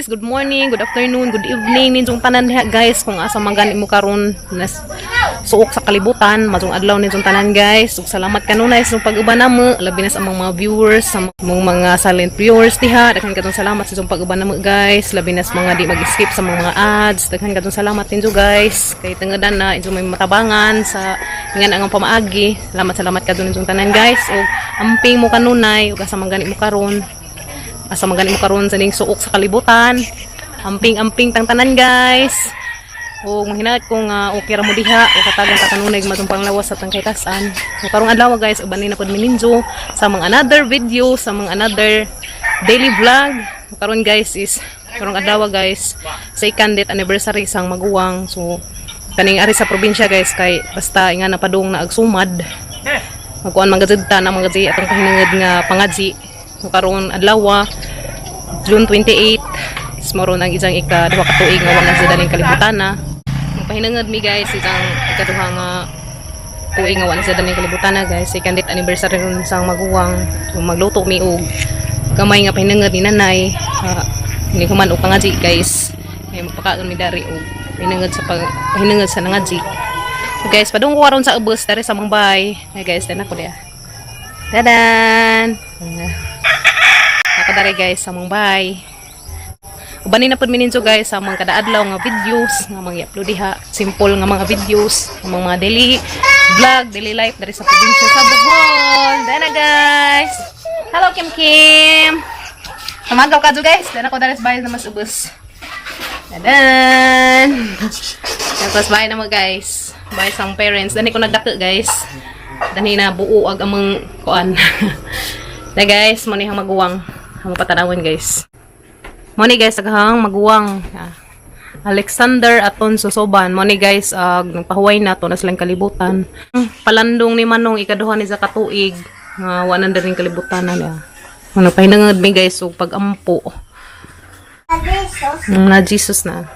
guys, good morning, good afternoon, good evening ninyong tanan diha guys. Kung asa man gani mo karon nas suok sa kalibutan, matong adlaw ninyong tanan guys. Ug salamat kanunay sa pag-uban namo, labi na sa among mga viewers, sa mga silent viewers diha. Daghan kadtong salamat sa pag-uban namo guys. Labi na sa mga di mag-skip sa mga ads. Daghan kadtong salamat ninyo guys. Kay tengadan na inyo may matabangan sa ngan ang pamaagi. Salamat kadto ninyong tanan guys. Ug amping mo kanunay ug asa man gani mo karon. Asa magani mo karon sa ning suok sa kalibutan. Amping tang tanan guys. O mahinaat kung okay ra mo diha o katagan ta kanunay matong panglawas sa tang kaytasan. So karong adlaw guys, uban na pod mininjo sa mga another video, sa mga another daily vlog. Karon guys is karong adlaw guys sa ikandit anniversary sang maguwang. So kaning ari sa probinsya guys kay basta nga napadung na agsumad. Magkuan man gadzud ta na mga gadzi atong kahinangad nga pangadzi. So, karon adlaw June 28 smoro nang isang ika-duha ka tuig nga wala sa daling kalibutan na. Pahinangad mi guys isang ika-duha nga tuig nga wala sa daling kalibutan na guys. Ikandit anniversary ron sang maguwang. So, magluto mi og gamay nga pahinangad ni nanay. Hindi ko man og pangaji guys. May mapakaon mi dari og pahinangad sa nangaji. So, guys, padung ko karon sa ubos dari sa Mumbai. Hey guys, din ako diya. Dadan. Nakadari guys sa Mumbai. Ubanin na po mininso guys sa mga kadaadlaw nga videos nga mga i-upload diha. Simple nga mga videos, mga daily vlog, daily life dari sa probinsya sa Bohol. Dana guys. Hello Kim Kim. Kamagaw ka jo guys. Dana ko dari sa bahay na mas ubos. Dadan. Tapos bahay na mo guys. Bahay sang parents. Dani ko nagdako guys. Dani na buo ag among kuan. Na guys, mo ni hang maguwang. Ang patanawin guys. Mo ni guys aghang maguwang. Alexander Aton Sosoban. Mo ni guys nagpahuway na to na silang kalibutan. Palandong ni Manong ikaduha ni sa katuig. Wa na ring kalibutan na niya. Ano pahinangad mi guys og pag-ampo. Na Jesus na.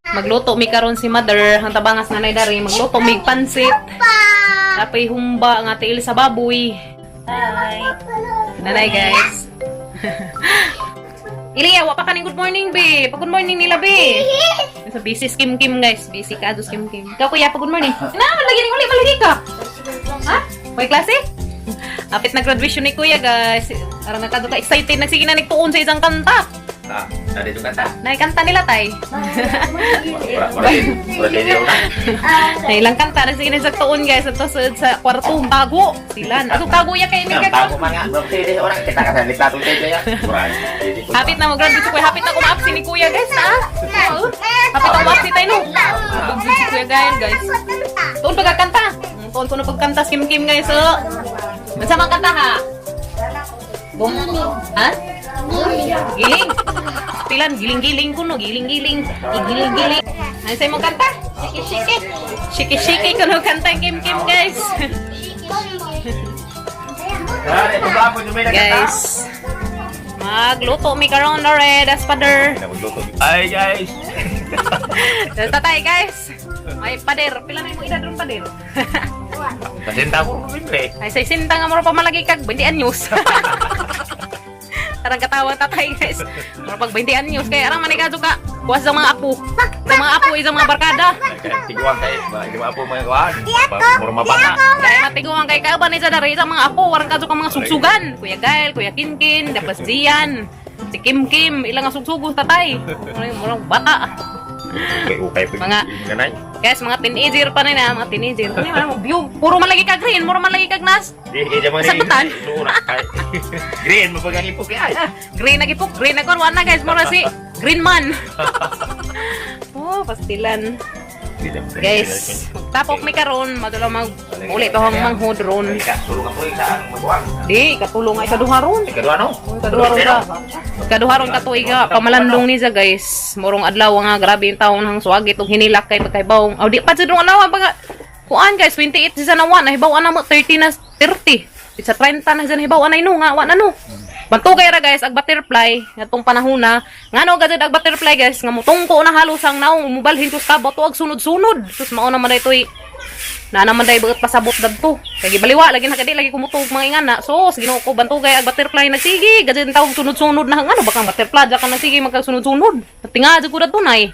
Magluto mi karon si mother, ang tabangas nanay dari. Magluto mi pansit. Tapay humba nga tiil sa baboy. Hi. Nanay guys. Iliya, wa pa kaning good morning be. Pag good morning nila be. Sa busy Kim Kim guys. Busy ka Kim Kim. Ikaw kuya, pag good morning. Na, lagi ning uli malagi ka. Ha? May klase? Apit na graduation ni kuya guys. Arang nakado ka excited na sige na nagtuon sa isang kanta. Tadi itu kata. Nay kanta nila tay. Nay ilang kanta na sige na sa tuon guys. Ito sa kwarto tago. Silan. Ato tago ya kay Miguel. Tago man nga. Berarti orang kita kata di plato saja ya. Hapit na mag-graduate si kuya. Hapit na kumapsi ni kuya guys ha. Hapit na kumapsi tayo no. Si kuya guys. Tuon pagkakanta. Tuon ko na pagkanta Kim Kim guys. Masama kanta ha. Bom. Ha? Giling. Pilan giling-giling kuno, giling-giling. Giling-giling. Ano sa'yo mo kanta? Shiki-shiki. Shiki-shiki kuno kanta Kim Kim guys. Guys. Magluto mi karon na red as father. Hi guys. Tatay guys. Ay pader, pila na mo edad ron pader? Pasinta ko bibili. Ay say sinta nga mo pa malagi kag 20 anyos. Tarang katawa tatay guys. Mura pag 20 anyos kay arang manika ka. Kuwas sa mga apo. Sa mga apo isang mga barkada. Tiguan kay mga apo mga kuan. Mura mabata. Kaya matiguan kay kauban isa dari sa mga apo warang kadto mga sugsugan. Kuya Gail, Kuya Kinkin, dapas Zian. Si Kim Kim, ilang nga sugsugos tatay. Murang bata. Okay, mga ganay. Guys, mga teenager pa nila, mga teenager. Kani man view, puro man lagi ka green, puro man lagi ka nas. Di jaman ni. Green mo pagali po kay. Green lagi po, green ako na guys, mura si Green Man. Oh, pastilan. Guys, tapok mi karon, madula mag uli to hang manghod ron. Tulong ako sa magwang. Di, katulong ay kaduha ron. Kaduha no? Kaduha ron ka. Kaduha ron ka tuig ka. Pamalandong ni sa guys. Murong adlaw nga grabe yung taon hang suagit ug hinilak kay pagkaibawong. Aw di pa jud adlaw pag kuan guys 28 sa nawa na hibaw na mo 30 na 30. Sa 30 na sa hibaw na ino nga wa na no. Banto kay ra guys ag butterfly ngatong panahon na ngano gazud ag butterfly guys nga mutungko na halos ang naong umubalhin tus kabot ag sunod-sunod sus mao na man daytoy Na naman day buot pasabot dadto. Kay gibaliwa lagi na kadi lagi kumutog mga ingana. So, sige ko bantugay ag butterfly nagsige. Gadyan tawag sunod-sunod na ano baka butterfly ka nagsige magkasunod-sunod. Tinga jud ko dadto nay.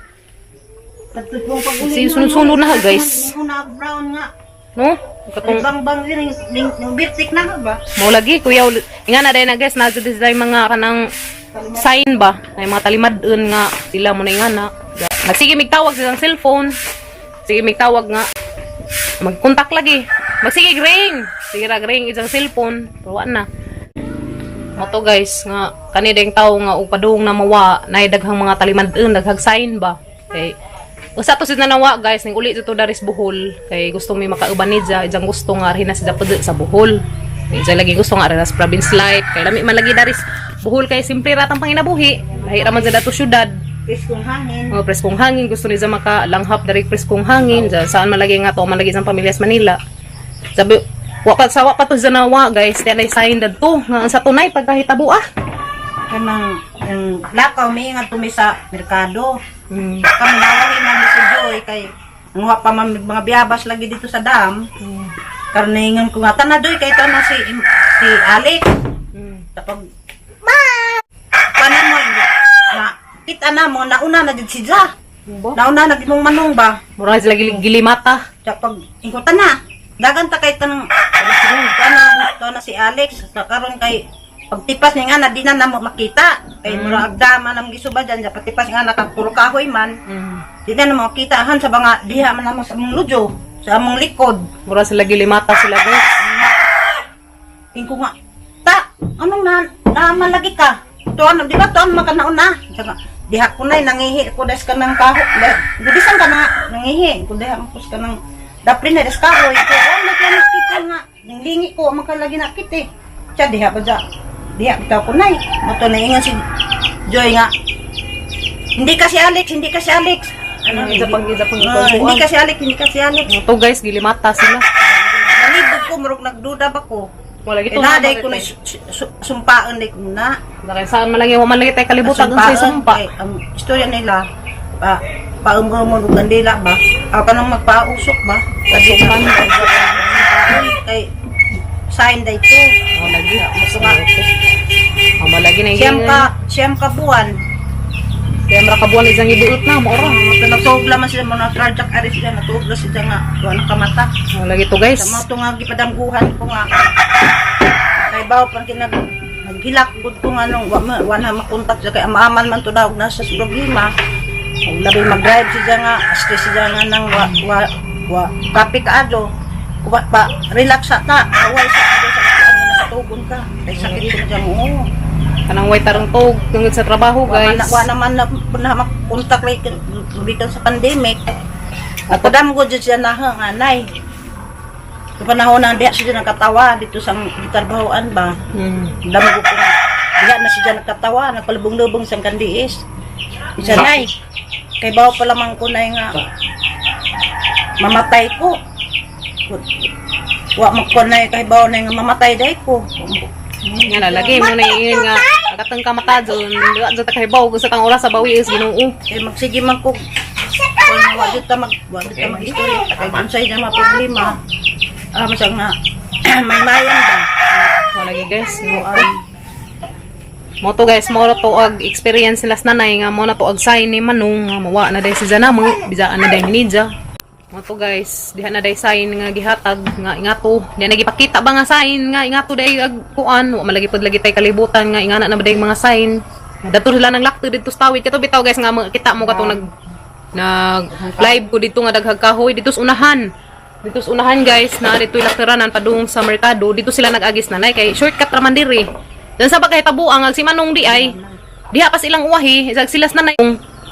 Sige sunod-sunod na guys. Brown nga. No? Katong Bang yung birtik na ba? mo lagi kuya ingana day na guys na jud day mga kanang sign ba ay mga talimadon nga sila mo na ingana. Magsige migtawag silang cellphone. Sige migtawag nga. Mag-contact lagi. Magsige ring. Sige ra ring isang cellphone. Tuwa na. Mo to guys nga kani ding tawo nga upadung na mawa nay daghang mga talimadon daghang sign ba. Kay usa to sila nawa guys ning uli to daris Bohol kay gusto mi makauban ni ja ijang gusto nga arhin na sila pud sa Bohol. Kay isa lagi gusto nga arhin sa province life kay lami man lagi daris Bohol kay simple ratang panginabuhi. Lahi ra man sa dato syudad. Preskong hangin. Oh, preskong hangin gusto ni sa makalanghap dari preskong hangin ja saan man lagi nga to man lagi sa pamilya sa Manila. Sabi wa pa to sa nawa guys kay nay sign dadto nga sa tunay pagkahitabo ah. Kanang yung lakaw may nga tumi sa merkado. Hmm. Kami nawahin namin si Joy kay nguha pa man mga biyabas lagi dito sa dam. Karningan ko nga tanadoy kay na si Alex. Tapos paano mo na kita na mo nauna na jud si Ja. Nauna na gid mong manong ba. Mura sila gilimata. Tapos ingkota na. Dagan ta kay tanang na si Alex karon kay pagtipas niya nga na di na namo makita kay mura agdama nang gisuba dyan pagtipas nga nakapuro kahoy man di na namo makita han sa mga diha man namo sa among lujo sa among likod Mura sila gilimata sila guys. ingko nga ta anong na malagi ka tuan di ba tuan makanauna diha ko nay nangihi ko des ka ng kahoy gudisan ka na nangihi ko diha mapus ka ng dapli na des kahoy ko nakita nga lingi ko makalagi na kit siya diha ba dyan diya, bitaw ko na Mato na ingon si Joy nga. Hindi kasi Alex. Ano, Hindi kasi Alex. Ito guys, gilimata sila. Nalibog ko, marog nagduda ba ko. Wala gito na. Day ko na sumpaan day ko na. Dahil saan malagi mo malagi tayo kalibutan kung sa sumpa. Ang istorya nila, paumro mo ng kandila ba? Ako ka nang magpausok ba? Pagsukan kay sign day ko. Malagi. Malagi na yung Siyam ka buwan. Kaya marakabuan isang ibuot na, maura. Nagtuog man sila mga trajak ari sila natuog na sila nga wala kamata. Malagi to guys. Sa mga to nga gipadamguhan ko nga. Kay bawo pa naghilak gud ko nga nung wala makontak sa kay amaman man to daw nasa problema. Labi mag-drive siya nga stress siya nga nang kape kaado. Kuba pa relax ta. Away sa natugon ka. Kay sakit siya mo. Kanang way tarong tog tungod sa trabaho guys. Wa naman na makontak like bitan sa pandemic. At padam ko siya na anay. Sa panahon na diha siya nakatawa dito sa trabahoan ba. Damo ko diha na siya nakatawa, nagpalubong-lubong sa kandiis. Isa nay. Kay bawo pa lamang ko na nga mamatay ko. Wa magkuan na kay bawo na nga mamatay day ko. Nga lalagi mo na yung nga nakatang kamata dyan. Dyan ta kahibaw kung sa tang oras sa bawi is ginoo. Kay magsige man ko. Kung wajud ta mag-istorya. Kay kung sa'yo na mga problema. Masang nga may mayan ba? Malagi guys. Mo to guys, mo to ag experience nila sa nanay nga mo na to ag sign ni Manong nga mawa na day si Janamo. Bijaan na day ninja. Mo to guys, diha na day sign nga gihatag nga ingato. Diha nagipakita ba nga sign nga ingato day ag kuan, wa malagi pod lagi tay kalibutan nga ingana na ba day mga sign. Dato sila nang lakto dito sa tawid. Kato bitaw guys nga kita mo katong nag live ko dito nga daghag kahoy dito sa unahan. Dito sa unahan guys, na dito ilakteranan padung sa merkado. Dito sila nag-agis nanay kay shortcut ra man diri. Dan sa pagkahitabo ang si Manong di ay diha pas ilang uwahi, sila sa nanay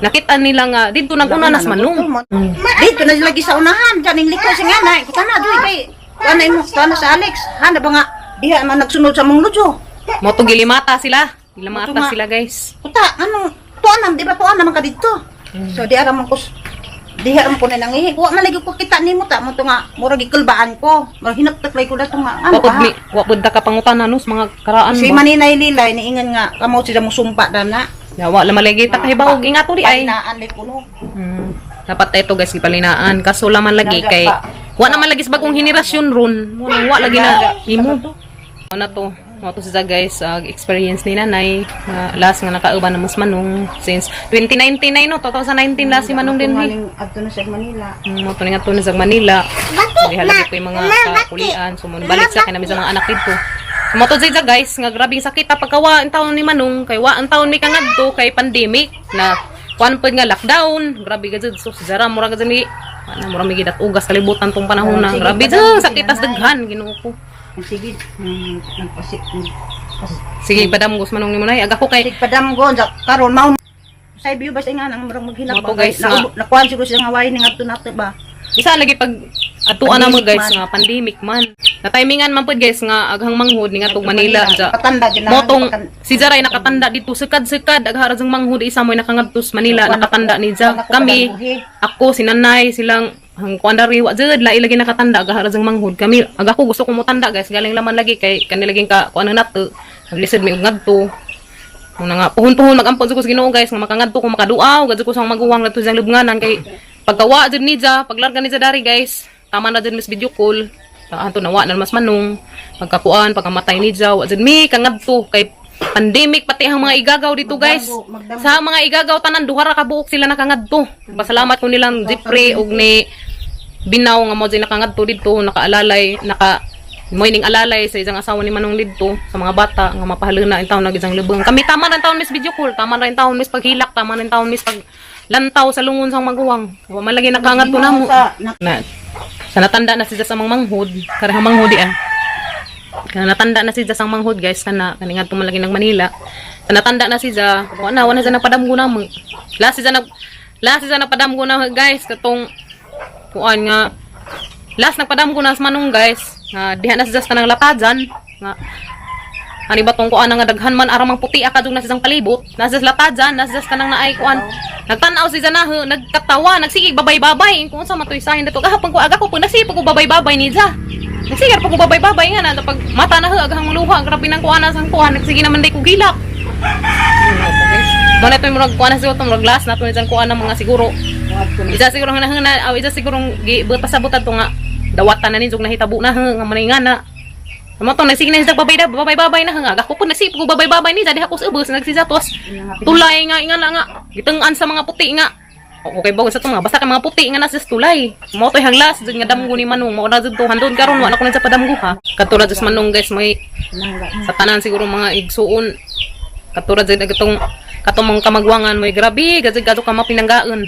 nakita nila nga dito nag-una nas Manong. Dito na lagi sa unahan, diyan ning likod sa ngana. Kita na doy kay kanay mo sana sa Alex. Hana ba nga diha man nagsunod sa mong lujo. Mo to gilimata sila. Gilimata sila guys. Puta, anong tuanan, di ba tuanan man ka dito? So diha ra man ko diha ra man ko na nangihi. Wa man lagi ko kita nimo ta mo to nga mura gikulbaan ko. Hinaptaklay ko dato nga ano ba? Wa pud ka pangutanan no sa mga karaan Si ba. Maninay Lilay niingan nga kamo sila mo sumpa dana. Ya wa la malagi ta kahibaw ingato di ay. Palinaan ni kuno. Dapat ito guys ipalinaan kaso laman lagi kay Wa naman lagi sa bagong henerasyon ron. Wa lagi na imo. Ano to? Mo to sa guys, experience ni nanay. Last nga nakauban na mas manong since 2019 na no, 2019 last si manong din. Adto na sa Manila. Mo to nga to na sa Manila. Di halagi ko yung mga kakulian. So mo balik sa akin na sa mga anak dito. Mo to sa guys, nga grabing sakit pagkawa ang taon ni manong kay wa ang taon mi kangadto kay pandemic na kuan pud nga lockdown. Grabe gid so zara mura gid ni ana mura mi gidat ugas kalibutan tong panahon na. Grabe jud sakit tas daghan Ginoo ko. Sige, nagpasik. Sige, padamgos manong ni mo nay. Aga ko kay Padamgo karon mao say view ba sa nga nang murang maghilak Mo to, guys, nakuan siguro siya nga way ning adto nato ba. isa lagi pag atuan na mo guys nga pandemic man. Na timingan man pud guys nga aghang manghud ni nga tong Manila ja. Patanda gid na. Motong si Jaray nakatanda dito sekad-sekad agharas ang manghud isa mo'y nakangadtos Manila nakatanda ni Ja. Kami ako si nanay silang ang kuandari wa jud lain lagi nakatanda agharas ang manghud kami aga ko gusto ko mo tanda guys galing laman lagi kay kanilaging ka kuan nato naglisod mi og ngadto. Muna nga puhon-puhon magampon ko sa Ginoo guys nga makangadto ko makaduaw gadto ko sa maguwang dito sa lubnganan kay pagkawa jud ni Ja paglarga ni Ja dari guys tama na jud mis video call anto na wa na mas manong pagkakuan pagkamatay ni Ja wa jud mi kangadto kay pandemic pati ang mga igagaw dito guys sa mga igagaw tanan duha ra ka buok sila nakangadto pasalamat ko nilang Jeffrey og ni Binaw nga mo jud nakangadto dito nakaalalay moy ning alalay sa isang asawa ni Manong didto sa mga bata nga mapahaluna in taon na isang lubong kami tama na taon mis video call tama na in taon mis paghilak tama na in taon mis pag lantaw sa lungon sang maguwang wa man lagi nakangadto namo na sa natanda na siya sa manghud karang manghudi kana natanda na siya sa manghud guys kana kaningat to malagi ng Manila sa natanda na siya wala siya nagpadamgo na mo last siya nagpadamgo na guys katong kuan nga last nagpadamgo na sa manong guys nga diha na siya sa kanang latajan nga ani ba tong kuan nga daghan man aramang puti akadung na siyang palibot na sa latajan na siya kanang naay kuan nagtan-aw siya na nagkatawa nagsige babay-babay kung sa matoy sahin dato gahapon ko aga ko pag nasipag ko babay-babay ni Ja nagsigar pag ko babay-babay nga na pag mata na aghang luha grabe nang kuan sang kuan nagsige naman day ko gilak mo na to murag kuan na siguro tong glass na to ni kuan ng mga siguro isa siguro na isa siguro pasabot to nga dawatan na ninjog nahitabo na nga manay nga na Matong nagsige na siya babay-babay na nga. Ako po nagsige ko babay-babay ni diha ko sa ubos nagsisatos. Tulay nga ingana nga. Gitung-an sa mga puti nga. Okay ba sa to nga basta kay mga puti nga nasa tulay. Mo toy hanglas jud nga damgo ni Manong mo na jud to handon karon wa na ko na sa padamgo ha. Katulad sa Manong guys may sa tanan siguro mga igsuon. Katulad jud gatong katumong kamagwangan may grabe gajud ka mapinanggaon.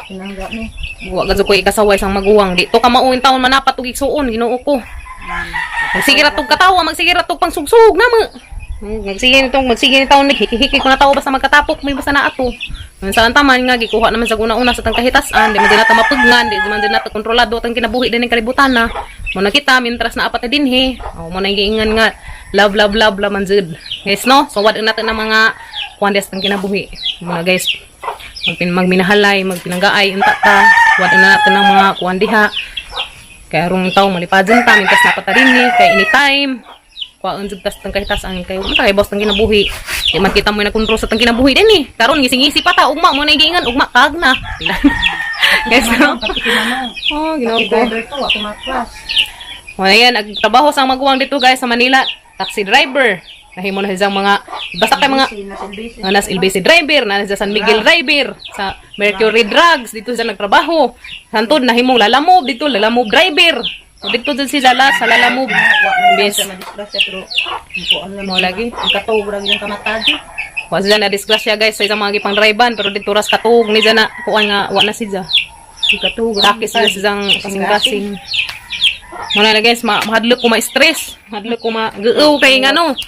Pinangga ni. Wa gajud ko ikasaway sang maguwang dito ka mauin taon manapat og igsuon Ginoo ko. Magsige ra tog katawa, magsige ra tog pangsugsug na mo. Magsige nitong naghiki-hiki ko na tawo basta magkatapok may basta na ato. Saan taman nga gikuha naman sa una sa tang kahitasan, di man din nato mapugnan, di man din nato kontrolado tang kinabuhi din ng kalibutan na. Mo nakita mintras na apat na dinhi. Mo na giingan nga love man jud. Guys no, so wad natin ng mga kuandes tang kinabuhi. Mo na guys. Magminahalay, magpinanggaay unta ta. Wad na natin ng mga kuandiha. Kaya rong tao malipadyon ta mintas napatarin ni kay anytime kuan jud tas tang kahitas ang kay kay boss tang kinabuhi di man kita mo na kontrol sa tang kinabuhi din ni karon gising-isi pa ta ugma mo na giingan ugma kag na guys no oh Ginoo ko wala yan nagtrabaho sang maguwang dito guys sa Manila taxi driver nahimo na siyang mga basta kay mga nas LBC driver na sa San Miguel driver sa Mercury Drugs dito siya nagtrabaho santod nahimong lalamob dito lalamob driver so dito din si Zala sa lalamob bis mo lagi katograng yung kamatadi. wa sila na disgrasya guys sa isang mga gipang driver pero dito ras katug ni na kuan nga wa na siya takis sila siyang kasing-kasing Muna na guys, mahadlok ko ma-stress. Mahadlok ko ma-geuw kay ngano.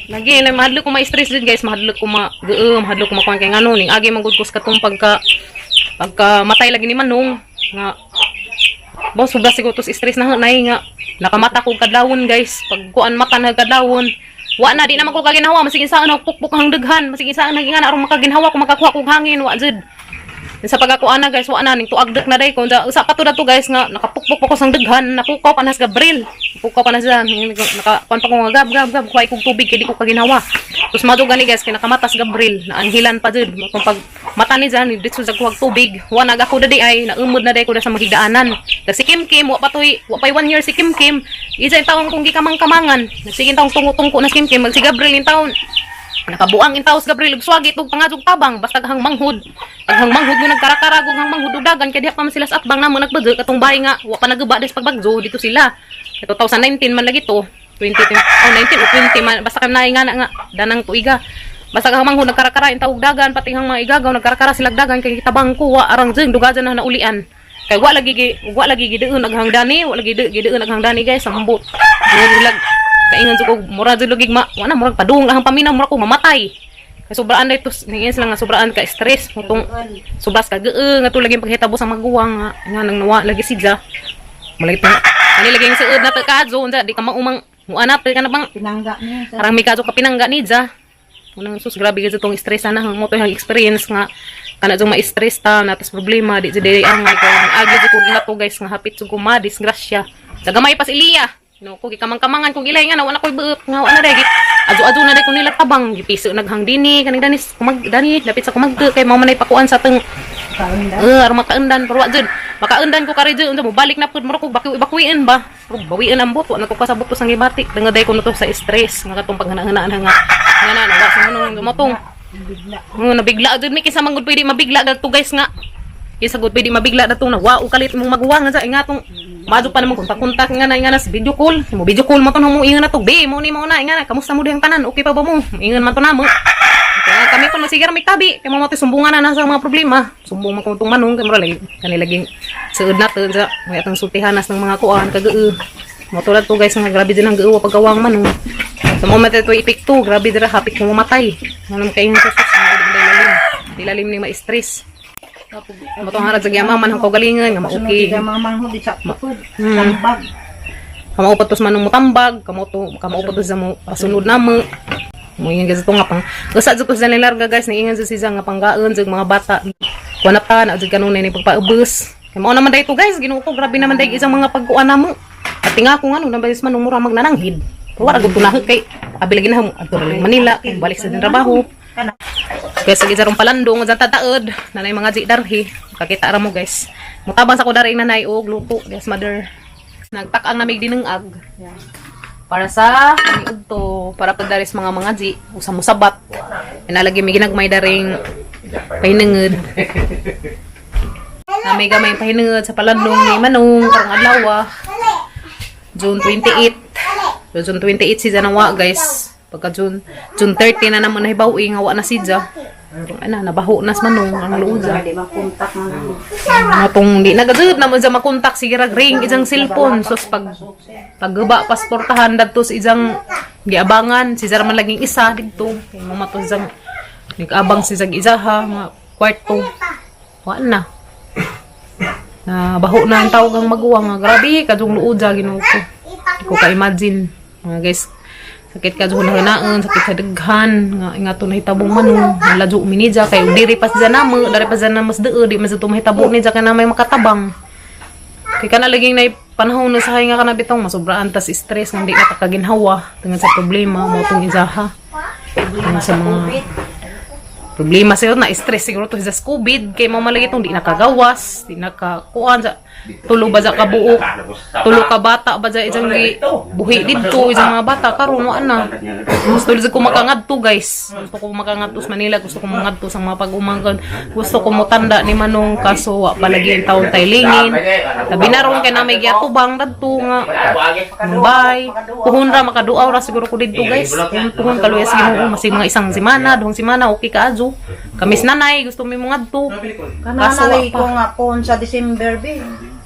Lagi na mahadlok ko ma-stress din guys, mahadlok ko ma-geuw, mahadlok ko ma-kuan kay ngano ning agi magudkos katong pagka matay lagi ni Manong nga boss sobra siguro tos stress na nay nga nakamata ko kadlawon guys. Pag kuan mata na kadlawon, wa na di na man ko kaginhawa, masig saan ako pukpuk hang daghan, masig saan naging ana aron makaginhawa ko makakuha kog hangin wa jud. Sa pagakuana guys, wa na ning tuagdek na day ko. Usa pa to dato guys nga nakapukpok ko sang daghan, napukaw pa nas Gabriel. Napukaw pa na siya, nakakuan pa ko nga gab kuhay kog tubig kay di ko kaginawa. Tapos mado gani guys kay nakamatas Gabriel, naanghilan pa jud. Kung pag mata ni diyan dito sa kuwag tubig, wa na ako dadi ay naumod na day ko sa magigdaanan. Si Kim Kim wa pa 1 year si Kim Kim. Isa taon kung gikamang-kamangan. Sige taong tungo-tungko na Kim Kim, mag si Gabriel in taon. Nakabuang in taos Gabriel ug swagi tug pangadug tabang basta hang manghud. Pag hang manghud mo nagkarakara ug hang manghud ug dagan kay diha pa man sila sa atbang namo nagbagyo katong bahay nga wa pa nagaba des pagbagyo dito sila. 2019 man lagi to. 19 o 20 man basta kanay nga danang tuiga. Basta hang manghud nagkarakara in taog dagan pati hang mga igagaw nagkarakara sila dagan kay kitabang ko wa arang jeng dugajan na naulian. Kay wa lagi gideun ag hangdani, wa lagi gideun ag hangdani guys sa hambot. Nilag kaingon ko mura jud lugig wala murag padung lang paminaw mura ko mamatay. Kay sobraan day to ningin sila nga sobraan ka stress mutong subas ka geeng nga to lagi paghitabo sa maguwang nga nang nawa lagi sidya. Malagit na ani lagi ang suod na ta kadto unsa di ka maumang muanap ka na bang Pinangga niya. karang mi kadto ka pinangga ni ja. Unang sus grabe gyud tong stress na hang mo to hang experience nga kana jung ma-stress ta natas problema di jud ang agi jud ko na to guys nga hapit jud ko ma disgrasya. Dagamay pas Iliya. No, ko gikamang-kamangan kung ilay nga na wala koy beut nga wala dai git. Adu-adu na dai ko nila tabang gipiso naghang dini kaning danis kumagdani dapit sa kumagde kay mao manay pakuan sa teng ar makaendan pero jud. Makaendan ko kare jud unsa mo balik na pud mo ko bakuin ba. Pero bawiin ang buto na ko kasabot ko sang gibati tengod dai ko no to sa stress nga katong paghana-hanaan nga na wa sa manong motong. Nabigla jud mi kinsa man gud pwede mabigla dadto guys nga. Kinsa gud pwede mabigla dadto na wa kalit mong maguwang nga sa ingatong mado pa naman kontak-kontak nga na sa video call. Mo video call mo to mo ingon na to. Be mo ni mo na ingan kamusta mo dihang tanan? Okay pa ba mo? Ingon man to namo. Kaya kami pa masigar may tabi. Kay mo sumbungan na sa mga problema. Sumbong man kung manong kay mo lagi kanilaging suod na to sa may atang sultihanas ng mga kuan kageu. Mo tulad to guys nga grabe din ang geuwa pagawang manong. Sa moment ito epekto, grabe dira hapit ko mamatay. Nanam kay mo sa sus dilalim ni ma-stress. Matong harad sa gyama man ang kaugalingan nga maoki. Kaya mga manghod di sa tukod. Tambag. Kamaupatos man mo tambag, kamaupatos sa mo pasunod namo. Mo ingon gid nga pang usa jud ko sa nilarga guys, ningan sa siya nga panggaon jud mga bata. Kuan na pa na jud kanunay ni pagpaubos. Kay mao naman dai to guys, Ginoo ko grabe naman dai isang mga pagkuan namo. Pati nga ko ngano nabais man mura magnananghid. Wala gud tunahon kay abi lagi na adto Manila, balik sa trabaho. Kaya sa gizarong palandong sa tataod nanay mga jidarhi kakita ra mo guys mutabang sa ko dari nanay og luto yes mother nagtak-ang namig dinengag para sa kaniudto para pagdaris mga ji usa mo sabat inalagi mi ginagmay daring pahinenged namay gamay pahinenged sa palandong ni Manong karong adlaw June 28 si Janawa guys pagka June 30 na naman nahibawi nga wa na sidya. Ana nabaho nas manong ang luuza. Di makontak na. Matong di nagadud naman sa makontak sige rag ring isang cellphone sus pagguba pasportahan dadto sa isang giabangan si man laging isa didto kay mamato sang nigabang si sag isa ha nga kwarto. Wa na. Na baho na ang tawag ang maguwang nga grabe kadung luuza Ginoo ko. Ko ka imagine mga guys sakit ka jud hanaan sakit sa daghan nga ingato na hitabong manong nalajo minidja kay diri pa sa namo dari pa sa namas deu di man sa tumahitabo ni ja kana may makatabang kay kana laging nay panahon na sa nga kana bitong masobraan tas stress nga di na kaginhawa tungod sa problema mo tong izaha sa mga problema sa na stress siguro to sa COVID kay mo malagi tong di nakagawas di nakakuan sa tulo ba sa kabuok tulo ka bata ba sa isang buhi dito isang mga bata karon mo ana gusto ko makangadto guys gusto ko makangadto sa Manila gusto ko mangadto sa mga pag-umangkan gusto ko mo tanda ni Manong kaso wa palagi ang taon taylingin tabi na ron kay na may gyatubang dadto nga bye puhon ra makaduaw ra siguro ko dito guys puhon kaluya sa Ginoo masig mga isang semana duhong semana okay ka adto kamis nanay gusto mi mo ngadto Kaso ko nga po sa December be.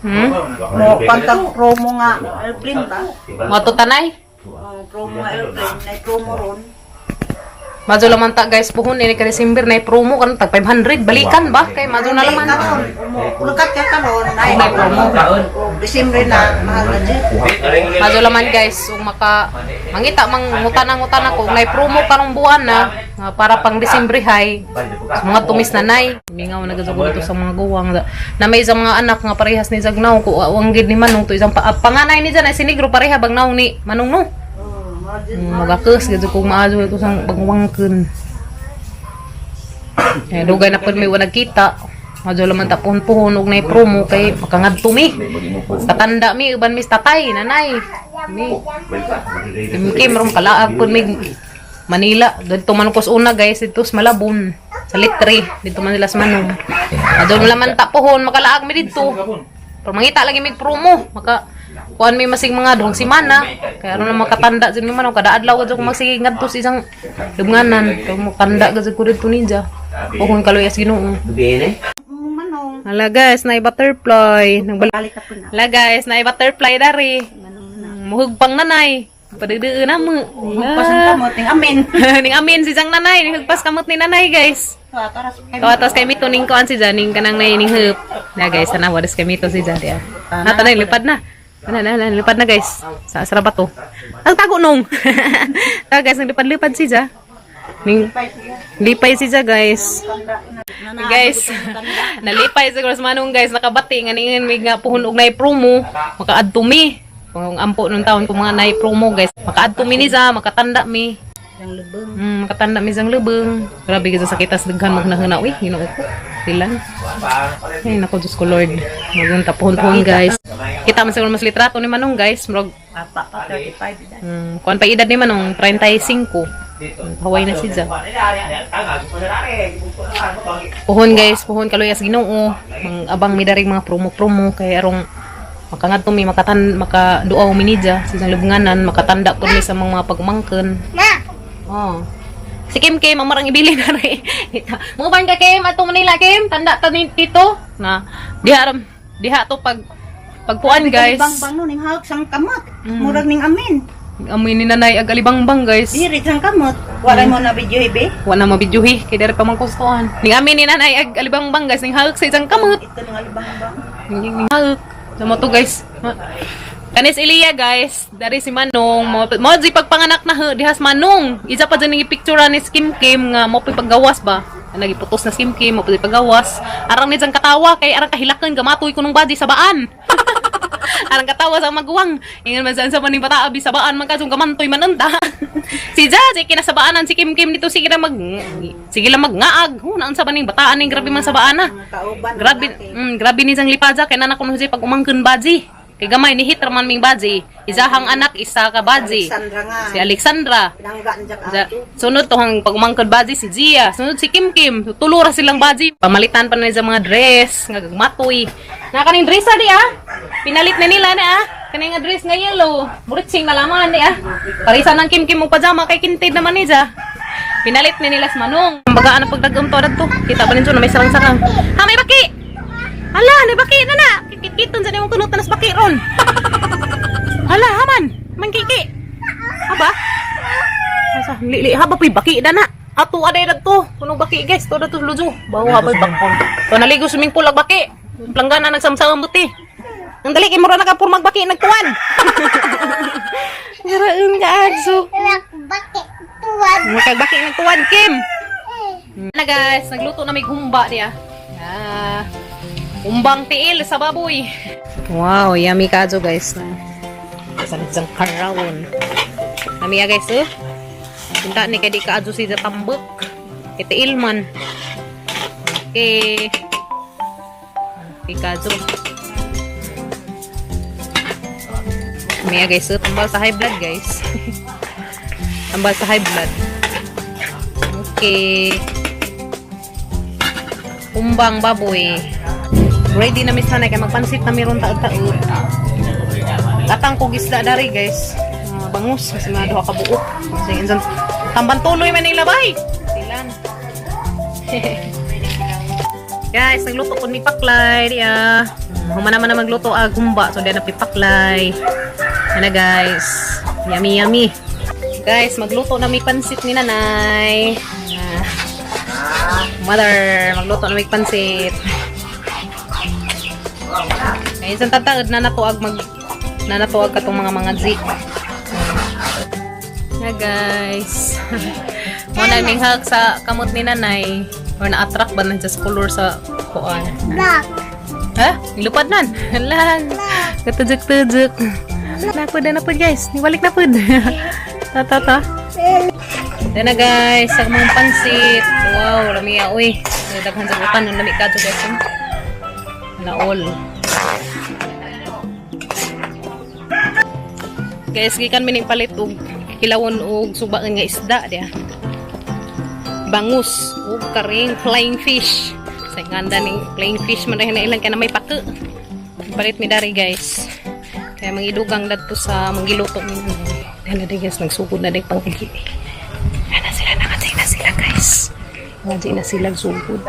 Mo pantang promo nga airplane ba? mo to tanay Promo airplane, na promo ron. Mazo laman ta guys, puhon ini ka December na promo kan tag 500 balikan ba kay mazo na laman. Lukat ka karon ay promo. December na mahal na di. Mazo laman guys, kung mangita mang ngutana ko nay promo karong buwan na para pang December hay. Mga tumis na nay, mingaw na gazo dito sa mga guwang na may isang mga anak nga parehas ni Zagnaw ko ang gid ni Manong to isang panganay ni dyan ay sinigro pareha bagnaw ni Manong no. Magakus gitu kung maazo ito sang pagwangken. Dugay na pud may wala kita. Majo laman ta puhon og nay promo kay makangadto mi. Tatanda mi uban mis tatay nanay. Mi. Kim rom kalaag pud mi Manila. Dito man ko una guys dito sa Malabon. Sa Litre dito man nila sa Manong. Majo laman ta puhon makalaag mi dito. Pero mangita lagi mi promo maka kuan may masig mga dong si Mana kaya ano na makatanda sin man kada adlaw gud ko magsige ngadto sa isang dubnganan kay mo tanda gud ko dito ninja pohon kaloyas Ginoo. Manong. Hala guys na butterfly nagbalik Balik ka po na. hala guys na butterfly dari muhugpang nanay padegdeun na mo Pasan ka mo ting amin. ning amin si jang nanay ning hugpas kamot ni nanay guys. Kawatas kay mito ning kuan si Janing kanang nay ning hup na guys sana wadas kay mito si Jadia nata na lipad na. Lipad na guys. Sa ba to? Ang tago nung. Guys, naglipad-lipad si Ja. Lipay si Ja guys. Guys, nalipay siguro sa Manong guys. Nakabati nga ningin may nga puhon og nay promo. Maka-adto mi. Kung ampo nung taon kung mga nay promo guys. Maka-adto mi ni Ja, makatanda mi. Yang lebeng. Makatanda mi sang lubeng. Grabe gyud sa sakitas daghan mag nahuna uy, Ginoo ko. Dilan. Ay nako Diyos ko Lord. Magunta puhon guys. Kita man siguro mas litrato ni Manong guys. Murag Apa pa 35 kuan pa edad ni Manong 35. Haway na si Ja. Puhon guys, puhon kaloyas Ginoo. Ang abang mi dari mga promo kay arong makangadto mi makaduaw mi ni Ja sa isang lubnganan, makatanda pud mi sa mga pagmangken. Oh. Si Kim ang marang ibili na rin. Mo ban ka Kim ato Manila Kim, tanda ta dito na diha to pagkuan guys. Bang no ning hawak sang kamot. Murag ning amin. Amoy ni nanay ag alibangbang guys. Diri sang kamot. Wala mo na video ibe. Wala mabidyuhi kay dere pa man kustuhan. Ning amin ni nanay ag alibangbang guys ning hawak sa isang kamot. Ito nang alibang-bang. Ning hawak. Sama to guys. Kanis Ilia guys, dari si Manong mo di pagpanganak na dihas Manong. Isa pa dyan picture ni Kim nga mo paggawas ba. Nagiputos na Kim mo paggawas. Arang ni dyan katawa kay arang kahilakan gamatoy ko nung badi sa baan. Arang katawa sa maguwang. Ingan man sa maning bata abi sa baan man kasung gamantoy manunta. Si Jazz kinasabaanan si Kim dito sige lang magngaag. Naan sa maning bataan ning grabe man sa baan na. Kauban. Grabe ni sang lipaja kay nanak kuno pag umangken baji. Kay gamay ni hit man ming baji. Isahang anak isa ka baji. Alexandra nga. Si Alexandra. Pinanggaan dyan Sunod to hang pag umangkod baji si Gia. Sunod si Kim. Tulura silang baji. Pamalitan pa na sa mga dress nga gagmatoy. Na kaning dress di Pinalit na nila na kaning nga dress nga yellow. Muritsing na laman di Parisan ng Kim mo pajama kay kintid naman ni Ja. Pinalit ni nila sa Manong. Baga anak pagdagam to adto. Kita pa ninyo na may sarang-sarang. Ha may baki. Hala, may baki na. Kikiton sa nimong kunutan nas baki ron. Hala, haman. Mangkiki. Aba? Asa, lili haba po'y baki na na. Ato aday na to. Kunong baki guys. To na to lujo. Bawa habay baki. To naligo swimming pool ag baki. Planggana nagsamsamang buti. Ang dali, kimura na ka pur magbaki nagtuwan. Garaon ka, Adso. Magbaki nagtuwan, Kim. Na guys, nagluto na may humba niya. Umbang tiil sa baboy. Wow, yummy kajo guys na. Sanitsang karawon. Namiya guys Tinta ni kay di kajo si tambok. Tiil man. Okay. Okay kajo. Namiya guys tambal sa high blood guys. Tambal sa high blood. Okay. Umbang baboy. Ready na miss na kay magpansit na meron taod-taod. Katang kog isda dari guys. Bangus kasi nga duha ka buok. Kasi insan tamban tuloy man ning labay. Silan. Guys, nagluto ko ni paklay diya. Humana man na magluto gumba so diyan na pipaklay. Ano guys? Yummy. Guys, magluto na may pansit ni nanay. Mother, magluto na may pansit. Ngayon, isang tataod na natuag katong mga zik. Na guys. Muna may hag sa kamot ni nanay. Or na-attract ba na sa color sa kuan? Black. Ha? Nilupad nan. Lang. Katudjuk-tudjuk. Napod na po guys. Niwalik na po. Ta. Yan na guys. Sa mga pansit. Wow, lamia. Uy. Daghan sa bukan. Ang lamig ka to guys. Na all. Guys, gikan mining palit og kilawon og subaan nga isda dia. Bangus og karing flying fish. Sa ganda ning flying fish man na ilang kay na may pake. Palit mi dari guys. Kaya mangidugang dadto sa mangiluto ni. Dala guys nagsugod na day pangkiki. Ana sila nakating na sila guys. Ngaji na sila sugod.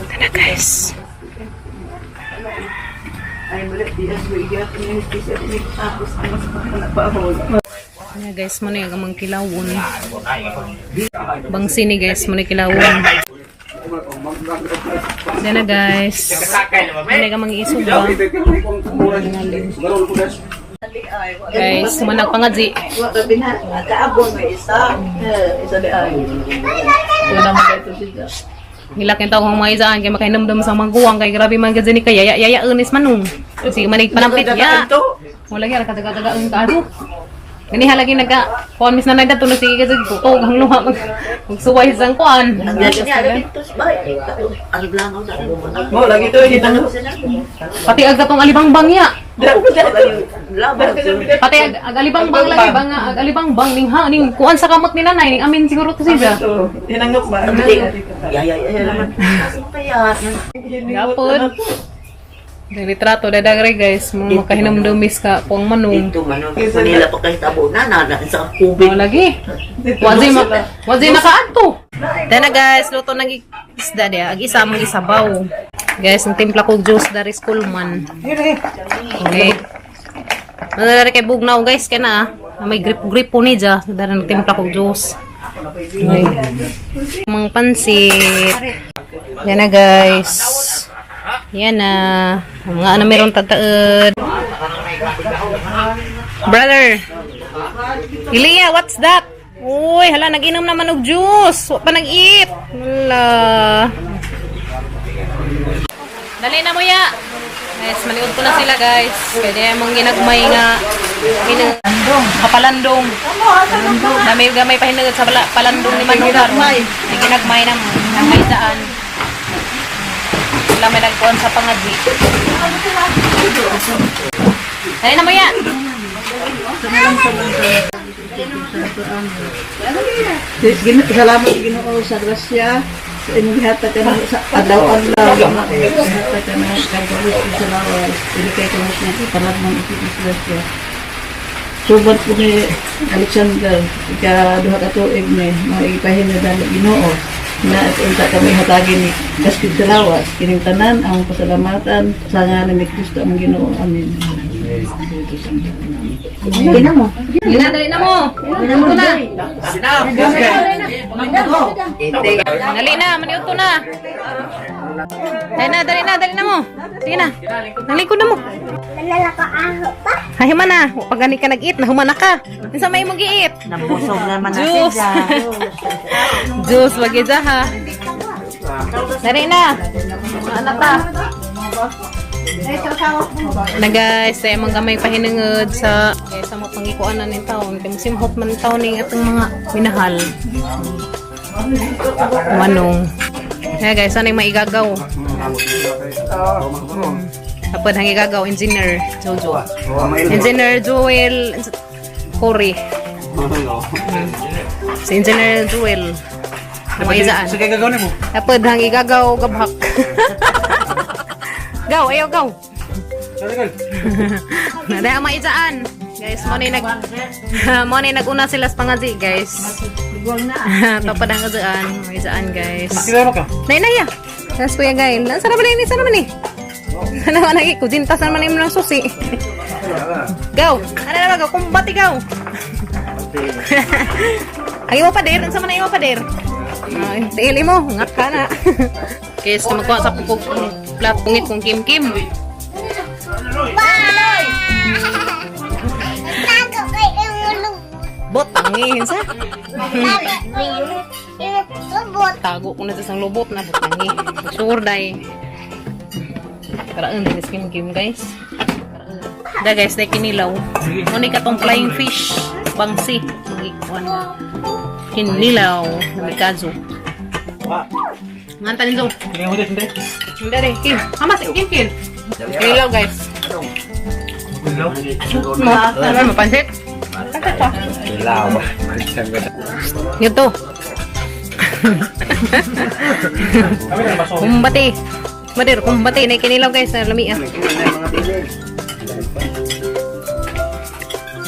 Tara guys. Ayan guys, mo na yung amang kilawon. Bangsi ni guys, mo na kilawon. Ayan na guys. Ayan na amang isuba. Guys, sumanag pangadzi. Hilak yung tao kong mga isaan kaya makahinamdam sa mga guwang kaya grabe man gadyan ni kaya yaya unis manong kasi manig panampit ya wala kaya nakataga-tagaan ka ado gani halagi nagka kuhan mis na nagdato na sige kasi tutog ang luha magsuway sa kuhan pati agdatong alibangbang ya pati ag-alibangbang lagi ag-alibangbang ning ha ning kuhan sa kamot ni nanay ning amin siguro to siya Tinanggap ba? Yapon. Yung litrato, dadagre guys. Makahinamdumis ka kung manong. Ito manong. Manila pa kahit abo na sa kubig. Oh, lagi. Wazi nakaadto. Dana guys, luto ng isda dia. Ag-isa mong isabaw. Guys, ang timpla ko juice dari school man. Okay. Nadari kay bugnaw guys, kaya na. May grip po ni dya. Dari ng timpla ko juice. Okay. Mga pansit. Yan na guys. Yan na. Mga ano meron tataad. Brother. Ilia, what's that? Uy, hala, nag-inom naman og juice. Wa pa nag-eat. Hala. Dali na mo ya. Guys, maliod ko na sila guys. Kaya mong ginagmay nga. Kapalandong. Gamay pa hinagad sa palandong ni Manugar. May ginagmay na may daan. Sila may nagkuhan sa pangadli. Dali na mo ya. Salamat Ginoo sa grasya sa inyong gihatag ka sa adlaw-adlaw. Gihatag ka na sa salamat. Dili kay kamo sa panagman iti grasya. Subat po ni Alexander, ika-duha ka tuig ni maipahinadaan ni Ginoo na unta kami hatagin ni Gaspid Dalawas. Kining tanan ang pasalamatan sa ngalan ni Kristo ang Ginoo. Amen. Dali na mo. Dali na mo. Maniuto na. Dali na, maniuto na. Dali na mo. Sige na. Nalikod na mo. Hahima na. Pag gani ka nag-eat, nahumana ka. Isa may mong gi-eat. Nabusog naman na Juice. siya. Juice, wagi dya ha. Dali na. Ano ta? Na guys, sa imong gamay pahinangod sa mga pangikuan na ng taon. Kaya musimhot man ng taon ng itong mga minahal. Manong. Kaya guys, ano yung maigagaw? Kapag ang igagaw, Engineer Jojo. Engineer Joel Corey. Si Engineer Joel. Napaisaan. Sige, gagawin mo. Kapag ang igagaw, gabhak. Gaw, ayaw gaw. Nada ang maisaan. Guys, mo na nag-una sila sa pangazi, guys. Papadang kazaan. Maisaan, guys. Kilala ka? Nay, ya. Nas kuya, guys. Saan naman ni? Ano naman lagi ko? Dintas naman yung ng susi. Go! Ano naman go? Kumbat ikaw! Ay mo pa der, sa man mo pa der. Tiili mo, ngat ka na. Kaya sa magkuha sa pupog plat pungit kong kim-kim. Bot, tangihin sa. Tago ko na sa isang lubot na tangi. Sure day. Karaan din is kim-kim guys. Da guys, na kinilaw. Muna ka tong flying fish. Bangsi. Magikuan na. Kinilaw. Namikazo. Ngantanin zo. Hindi rin. Kim. Hamas. Kim. Kinilaw guys. Mo. Ano mapansit? Ilaw. Ito. Kumbati. Madir, kumbati. Na kinilaw guys. Lami ah.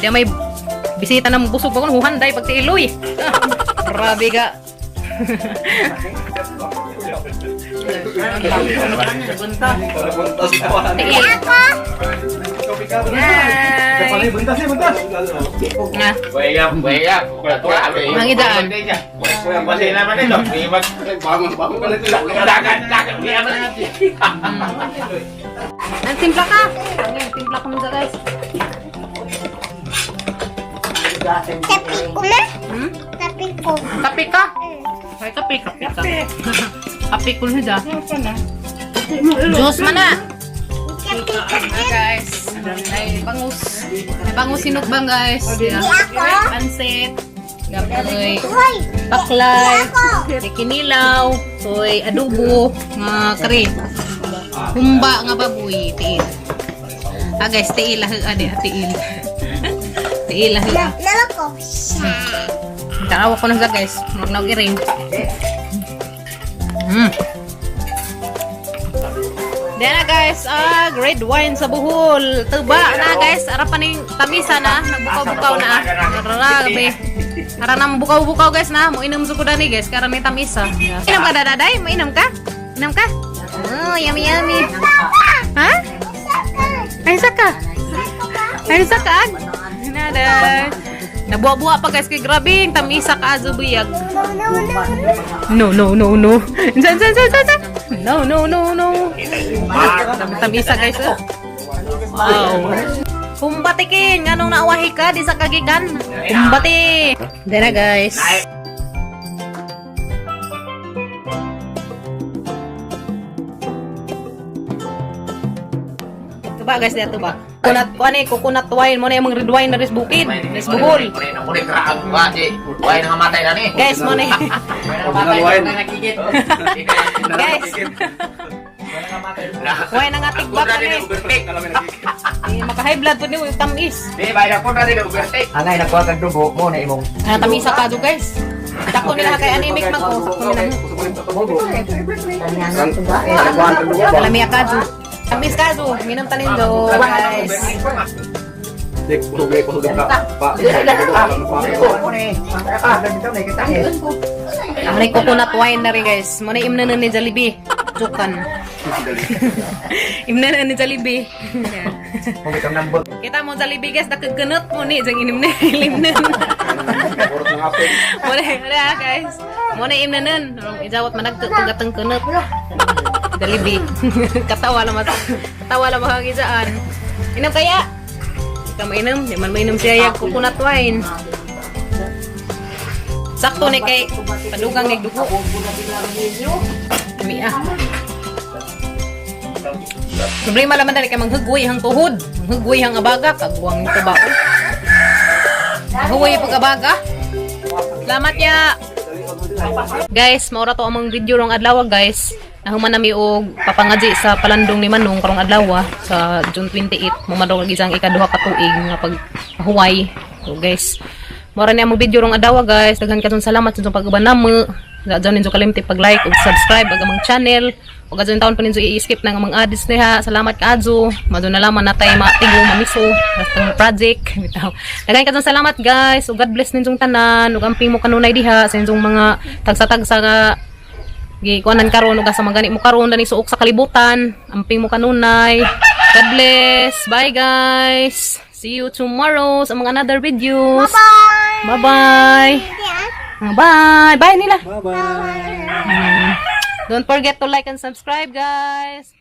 Dia may bisita ng busog pa ko. Huhanday pag tiiloy. Grabe ka. Mangidaan. Ang timpla ka. Timpla ka mo sa guys. Tapi ko na? Tapi ko. Kape ka? Ay, kape ka. Kape ko na. Diyos man na. Guys. Ay, bangus. Ay, bangus sinukbang guys. Pansit. Gapoy. Baklay. Kinilaw. Soy adobo. Nga kare. Humba nga baboy. Tiil. Guys, tiil. Tiil. Tiil. Lalako. Tarawa ko na sa guys. Magnaw iring. Diyan na guys, great wine sa Bohol. Tuba na guys, arapan ng tamisa na. Nagbukaw-bukaw na. Grabe. Ara na bukaw-bukaw guys na. Mo inom sa kudani guys, karan may tamisa. Inom ka dadaday? Mo inom ka? Inom ka? Oh, yummy yummy. Ha? Ay saka. Ay saka. Nada. Nabuwa-buwa pa guys kay grabe, tamisa ka azo buyag. No. San. No. Tamisa guys. Wow. Kumbati king, anong naawahi ka di sa kagikan? Kumbati. Dena guys. Tuba guys, dito ba? Coconut wine mo na yung red wine na res bukid, res Bohol. Guys, mo na. Guys. Wine ang ating baka ni. Maka-high blood po niyo yung tamis. Anay, nakuha kang dugo mo na imong. Tamisa ka do guys. Dako nila kay anemic man ko. Kalamiya ka do. Tamis ka do. Minam tanin do guys. May coconut wine na rin guys. Muna imnanan ni Jollibee. Jukan. Imnanan ni Jollibee. Kita mo Jollibee guys, nakagganot mo ni. Diyan inim na ilimnan. Muna guys. Muna imnanan. Ijawat managtugatang kanot. Jollibee. Katawa lang makakizaan. Inom kaya? Ikaw mainom. Di man mainom siya yung coconut wine. Sakto ni kay padugang ni dugo. Kami Problema laman dali kay manghugway hang tuhod. Manghugway hang abaga. Kagwang nito ba? Manghugway pag abaga. Salamat ya. Guys, maura to among video rong adlaw guys. Nahuman nami og papangaji sa palandong ni Manong karong adlaw sa June 28. Mamadong isang ikaduha ka tuig nga pag Hawaii. So guys, mora ni among video rong adlaw guys. Daghan katon salamat sa pag-uban namo. Dadyaw ninyo kalimti pag-like ug subscribe ag among channel. Ug adto taon pa ninyo i-skip nang among ads niha. Salamat kaadto. Mado na laman natay matigo mamiso sa project. Bitaw. Daghan katon salamat guys. Ug God bless ninyong tanan. Ug amping mo kanunay diha sa inyong mga tagsa-tagsa nga Gikuanan karon ug sa magani mo karon dani suok sa kalibutan. Amping mo kanunay. God bless. Bye guys. See you tomorrow sa mga another videos. Bye. Bye-bye. Yeah. Bye. Bye nila. Bye-bye. Don't forget to like and subscribe, guys.